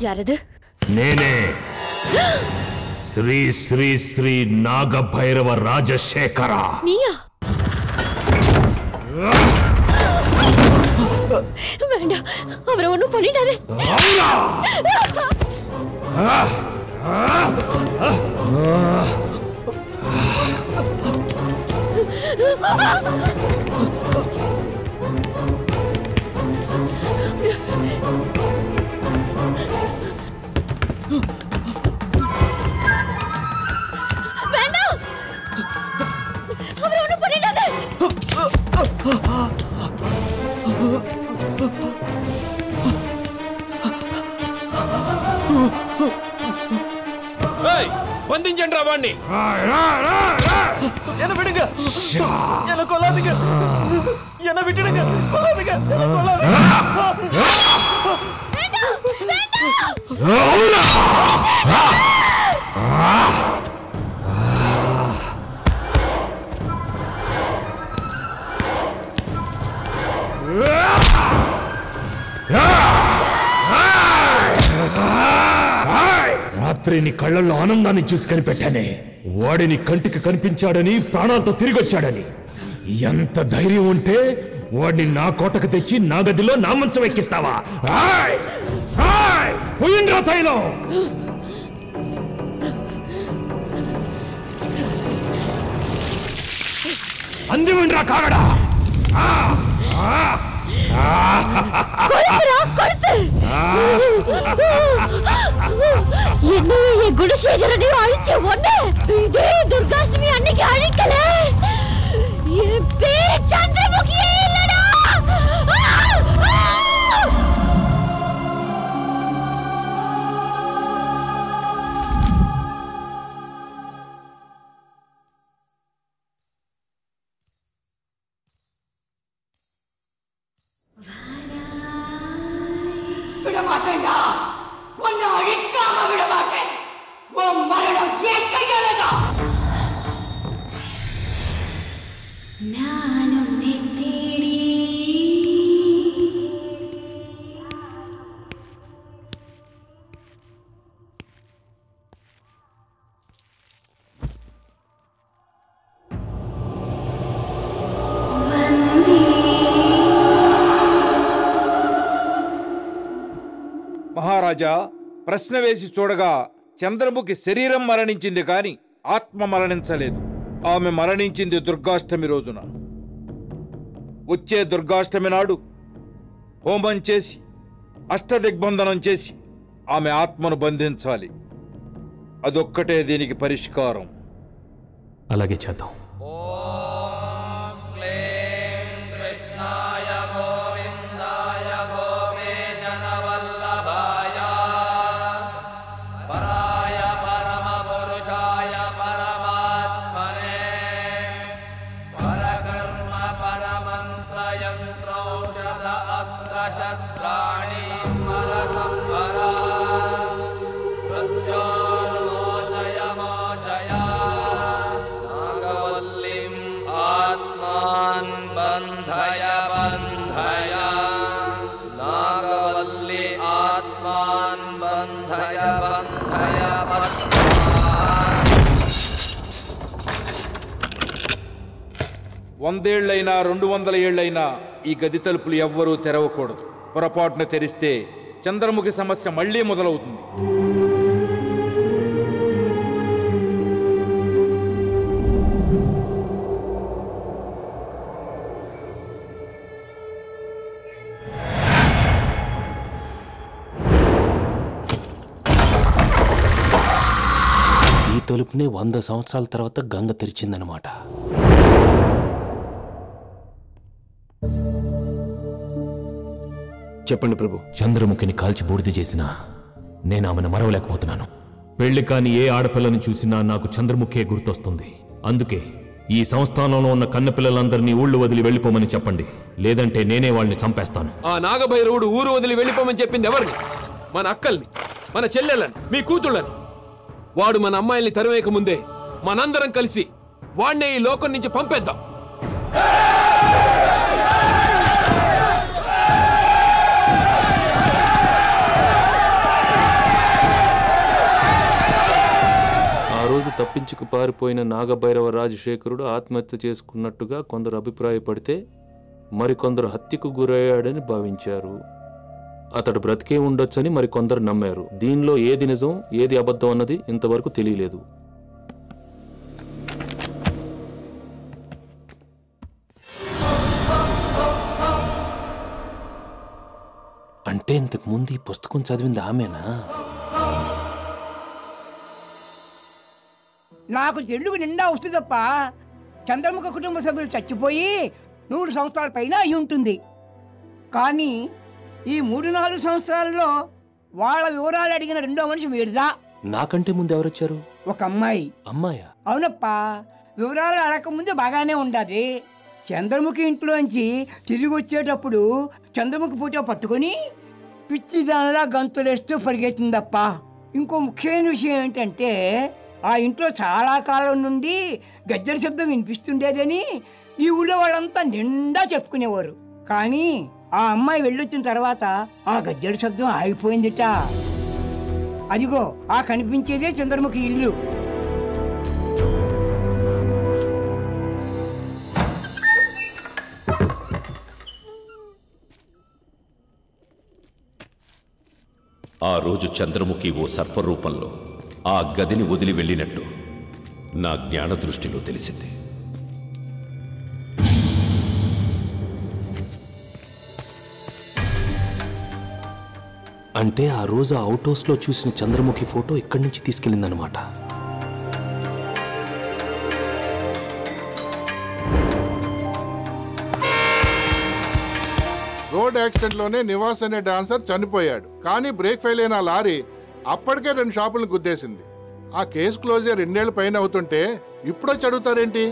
యారదు నేనే శ్రీ శ్రీ శ్రీ నాగభైరవ రాజశేఖర. నీయా? வேண்டாம், அவரை ஒன்றும் பண்ணிடாதே. வேண்டாம், அவரை ஒன்றும் பண்ணிடாதே. బంధించండి వాణ్ణి. என்ன விடுங்க, என்ன கொல்லாதீங்க, என்ன விட்டுடுங்க, கொல்லாதீங்க, என்ன கொல்லாதீங்க. రాత్రి నీ కళ్ళల్లో ఆనందాన్ని చూసి కనిపెట్టానే. వాడిని కంటికి కనిపించాడని, ప్రాణాలతో తిరిగి వచ్చాడని. ఎంత ధైర్యం ఉంటే వాడిని నా కోటకు తెచ్చి నా గదిలో నా మంచం ఎక్కిస్తావా? పోయిండ్రా తైలం. అందివిండ్రా కాగడా. என்னையே குணசேகரனையும் அழிச்ச ஒண்ணு இதே துர்காஷ்டமி அன்னைக்கு அழிக்கல. என் பேர் சந்திரமுகியே இல்லடா. விடமாட்டேன்டா, உன்னை அழிக்காம விடமாட்டேன். உன் மரணம் என் கையாலதான். நான் உன்னை தேடி మహారాజా, ప్రశ్న వేసి చూడగా చంద్రముఖి శరీరం మరణించింది కాని ఆత్మ మరణించలేదు. ఆమె మరణించింది దుర్గాష్టమి రోజున. వచ్చే దుర్గాష్టమి నాడు హోమం చేసి అష్టదిగ్బంధనం చేసి ఆమె ఆత్మను బంధించాలి. అదొక్కటే దీనికి పరిష్కారం. అలాగే చేద్దాం. వందేళ్లైనా 200 ఏళ్లైనా ఈ గది తలుపులు ఎవ్వరూ తెరవకూడదు. పొరపాటున తెరిస్తే చంద్రముఖి సమస్య మళ్లీ మొదలవుతుంది. ఈ తలుపునే 100 సంవత్సరాల తర్వాత గంగ తెరిచిందనమాట. చెప్పండి ప్రభు. చంద్రముఖిని కాల్చి బూడిద చేసినా నేను ఆమెను మరవలేకపోతున్నాను. పెళ్లి కాని ఏ ఆడపిల్లని చూసినా నాకు చంద్రముఖే గుర్తొస్తుంది. అందుకే ఈ సంస్థానంలో ఉన్న కన్నపిల్లలందరినీ ఊళ్ళు వదిలి వెళ్ళిపోమని చెప్పండి, లేదంటే నేనే వాళ్ళని చంపేస్తాను. ఆ నాగభైరవుడు ఊరు వదిలి వెళ్ళిపోమని చెప్పింది ఎవరిని? మన అక్కల్ని, మన చెల్లెళ్ళని, మీ కూతుళ్ళని. వాడు మన అమ్మాయిల్ని తరివేయక ముందే మనందరం కలిసి వాడినే ఈ లోకం నుంచి పంపేద్దాం. తప్పించుకు పారిపోయిన నాగభైరవ రాజశేఖరుడు ఆత్మహత్య చేసుకున్నట్టుగా కొందరు అభిప్రాయపడితే మరికొందరు హత్యకు గురయ్యాడని భావించారు. అతడు బ్రతికే ఉండొచ్చని మరికొందరు నమ్మారు. దీనిలో ఏది నిజం ఏది అబద్ధం అన్నది ఇంతవరకు తెలియలేదు. అంటే ఇంతకు ముందు ఈ పుస్తకం చదివింది ఆమెనా? నాకు తెలుగు నిండా వస్తుంది తప్ప చంద్రముఖ కుటుంబ సభ్యులు చచ్చిపోయి 100 సంవత్సరాల పైన అయి ఉంటుంది. కానీ ఈ 3-4 సంవత్సరాల్లో వాళ్ళ వివరాలు అడిగిన రెండో మనిషి వీడిదా. నాకంటే ముందు ఎవరొచ్చారు? ఒక అమ్మాయి. అమ్మాయా? అవునప్పా, వివరాలు అడగకముందే బాగానే ఉండాలి. చంద్రముఖి ఇంట్లోంచి తిరిగి వచ్చేటప్పుడు చంద్రముఖి ఫోటో పట్టుకొని పిచ్చి దానిలా గంతులేస్తూ పరిగెత్తిందప్ప. ఇంకో ముఖ్యమైన విషయం ఏంటంటే ఆ ఇంట్లో చాలా కాలం నుండి గజ్జల శబ్దం వినిపిస్తుండేదని ఈ ఊళ్ళో వాళ్ళంతా నిండా చెప్పుకునేవారు. కానీ ఆ అమ్మాయి వెళ్ళొచ్చిన తర్వాత ఆ గజ్జల శబ్దం ఆగిపోయిందిట. అదిగో ఆ కనిపించేదే చంద్రముఖి ఇల్లు. ఆ రోజు చంద్రముఖి ఓ సర్పరూపంలో ఆ గదిని వదిలి వెళ్ళినట్టు నా జ్ఞాన దృష్టిలో తెలిసింది. అంటే ఆ రోజు అవుట్ హౌస్లో చూసిన చంద్రముఖి ఫోటో ఇక్కడి నుంచి తీసుకెళ్ళిందనమాట. రోడ్ యాక్సిడెంట్ లోనే నివాస్ అనే డాన్సర్ చనిపోయాడు. కానీ బ్రేక్ ఫెయిల్ అయిన లారీ అప్పటికే 2 షాపులను గుద్దేసింది. ఆ కేసు క్లోజ్ 2 ఏళ్ల పైన అవుతుంటే ఇప్పుడొచ్చి అడుగుతారేంటి?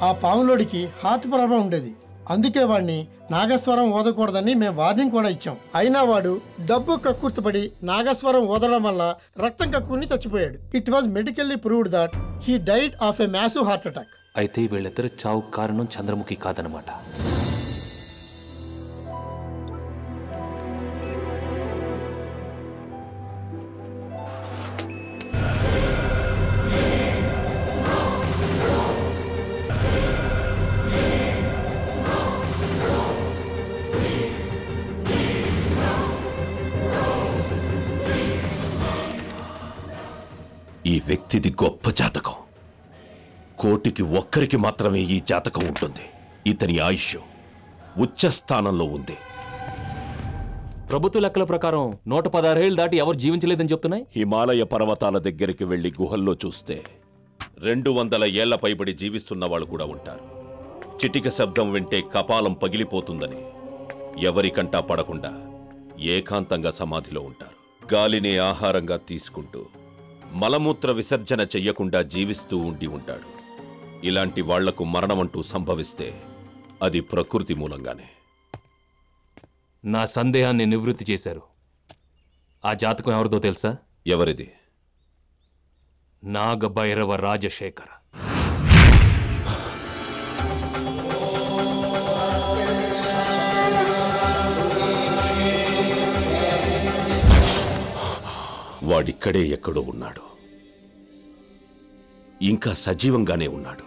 ఆ పాములోడికి హార్ట్ ప్రాబ్లం ఉండేది. అందుకే వాడిని నాగస్వరం ఓదకూడదని మేము వార్నింగ్ కూడా ఇచ్చాం. అయినా వాడు డబ్బు కక్కుర్తిపడి నాగస్వరం ఓదడం వల్ల రక్తం కక్కుని చచ్చిపోయాడు. It was medically proved that he died of a massive heart attack. అయితే వీళ్ళిద్దరి చావు కారణం చంద్రముఖి కాదనమాట. ఈ వ్యక్తిది గొప్ప జాతకం. 1,000,000కి ఒక్కరికి మాత్రమే ఈ జాతకం ఉంటుంది. ఇతని ఆయుష్ ఉచ్చస్థానంలో ఉంది. ప్రభుత్వ లెక్కల ప్రకారం 116 ఏళ్ళు దాటి ఎవరు జీవించలేదని చెప్తున్నాయి. హిమాలయ పర్వతాల దగ్గరికి వెళ్లి గుహల్లో చూస్తే 200 ఏళ్ల పైబడి జీవిస్తున్న వాళ్ళు కూడా ఉంటారు. చిటిక శబ్దం వింటే కపాలం పగిలిపోతుందని ఎవరికంటా పడకుండా ఏకాంతంగా సమాధిలో ఉంటారు. గాలిని ఆహారంగా తీసుకుంటూ మలమూత్ర విసర్జన చెయ్యకుండా జీవిస్తూ ఉండి ఉంటాడు. ఇలాంటి వాళ్లకు మరణమంటూ సంభవిస్తే అది ప్రకృతి మూలంగానే. నా సందేహాన్ని నివృత్తి చేశారు. ఆ జాతకం ఎవరిదో తెలుసా? ఎవరిది? నాగభైరవ రాజశేఖర. వాడిక్కడే ఎక్కడో ఉన్నాడు. ఇంకా సజీవంగానే ఉన్నాడు.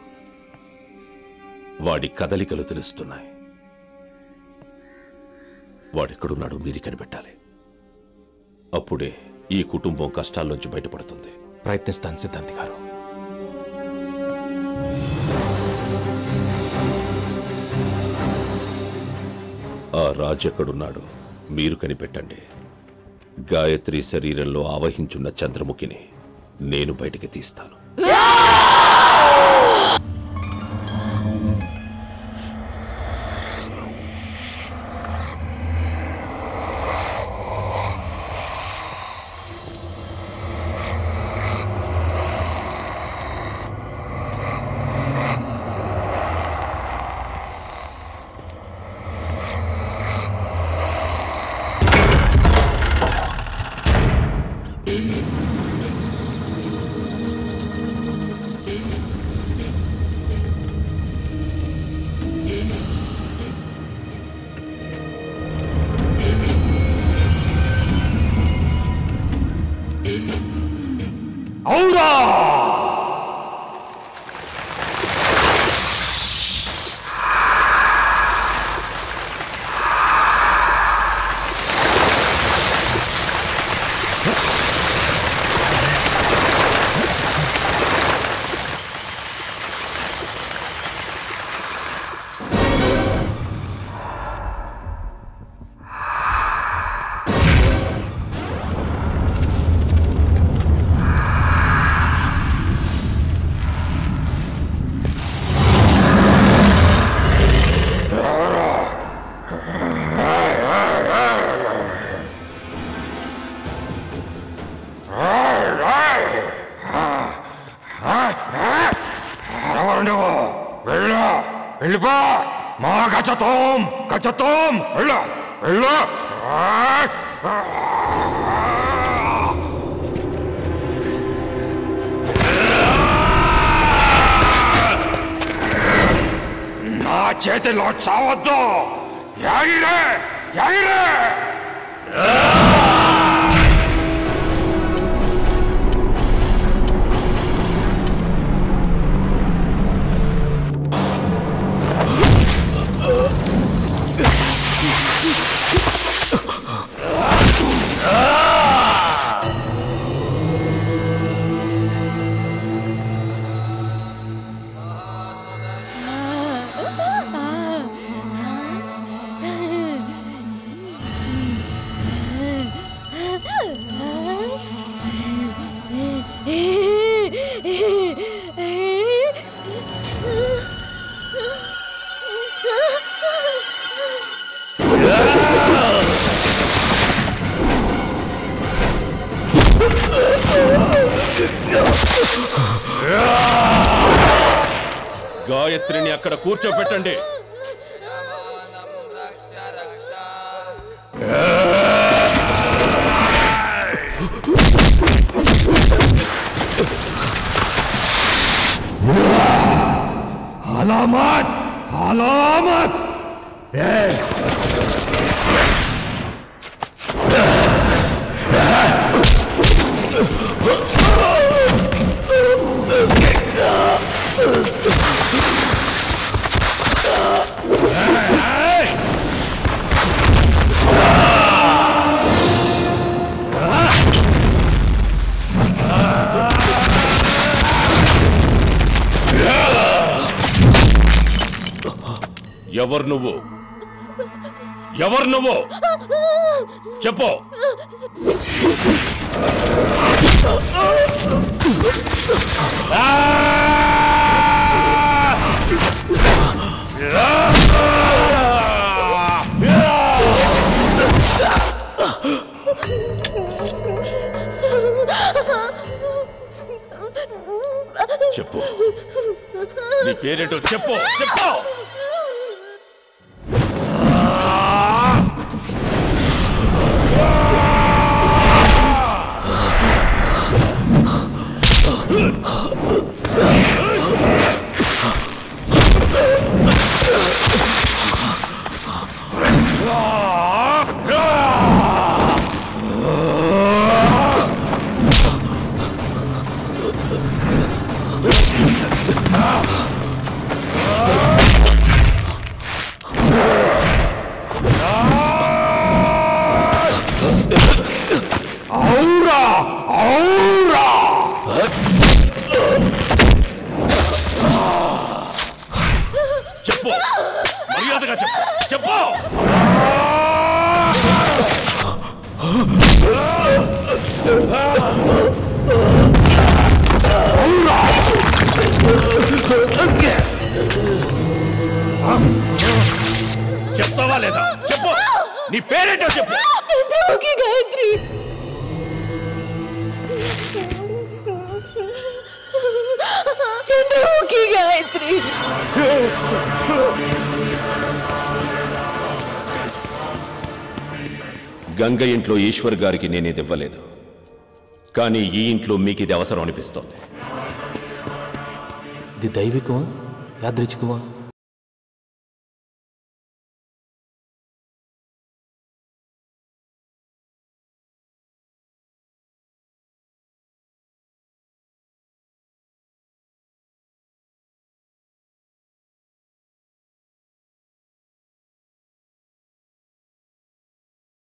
వాడి కదలికలు తెలుస్తున్నాయి. వాడెక్కడున్నాడు మీరు కనిపెట్టాలి. అప్పుడే ఈ కుటుంబం కష్టాల్లోంచి బయటపడుతుంది. ప్రయత్నిస్తాను సిద్ధాంతి గారు. ఆ రాజెక్కడున్నాడు మీరు కనిపెట్టండి. గాయత్రి శరీరంలో ఆవహించున్న చంద్రముఖిని నేను బయటికి తీస్తాను. వెళ్ళిపో మా గజతోం గజతోం వెళ్ళు వెళ్ళు నా చేతిలో చావద్దు యాగిరే యాగిరే గాయత్రిని అక్కడ కూర్చోబెట్టండి. అలామత్ అలామత్ ఎవరు నువ్వు? ఎవరు నువ్వు? చెప్పు. చెప్పు, నీ పేరేంటో చెప్పు. చెప్పు. చెప్పు, మర్యాదగా చెప్పు. చెప్పు. చెప్తావా లేదా? చెప్పు, నీ పేరేంటో చెప్పు. చంద్రముఖి గాయత్రి. చంద్రముఖి గాయత్రి. గంగ ఇంట్లో ఈశ్వర్ గారికి నేనేది ఇవ్వలేదు, కానీ ఈ ఇంట్లో మీకు ఇది అవసరం అనిపిస్తోంది. ఇది దైవికమా యాదృచ్ఛికమా?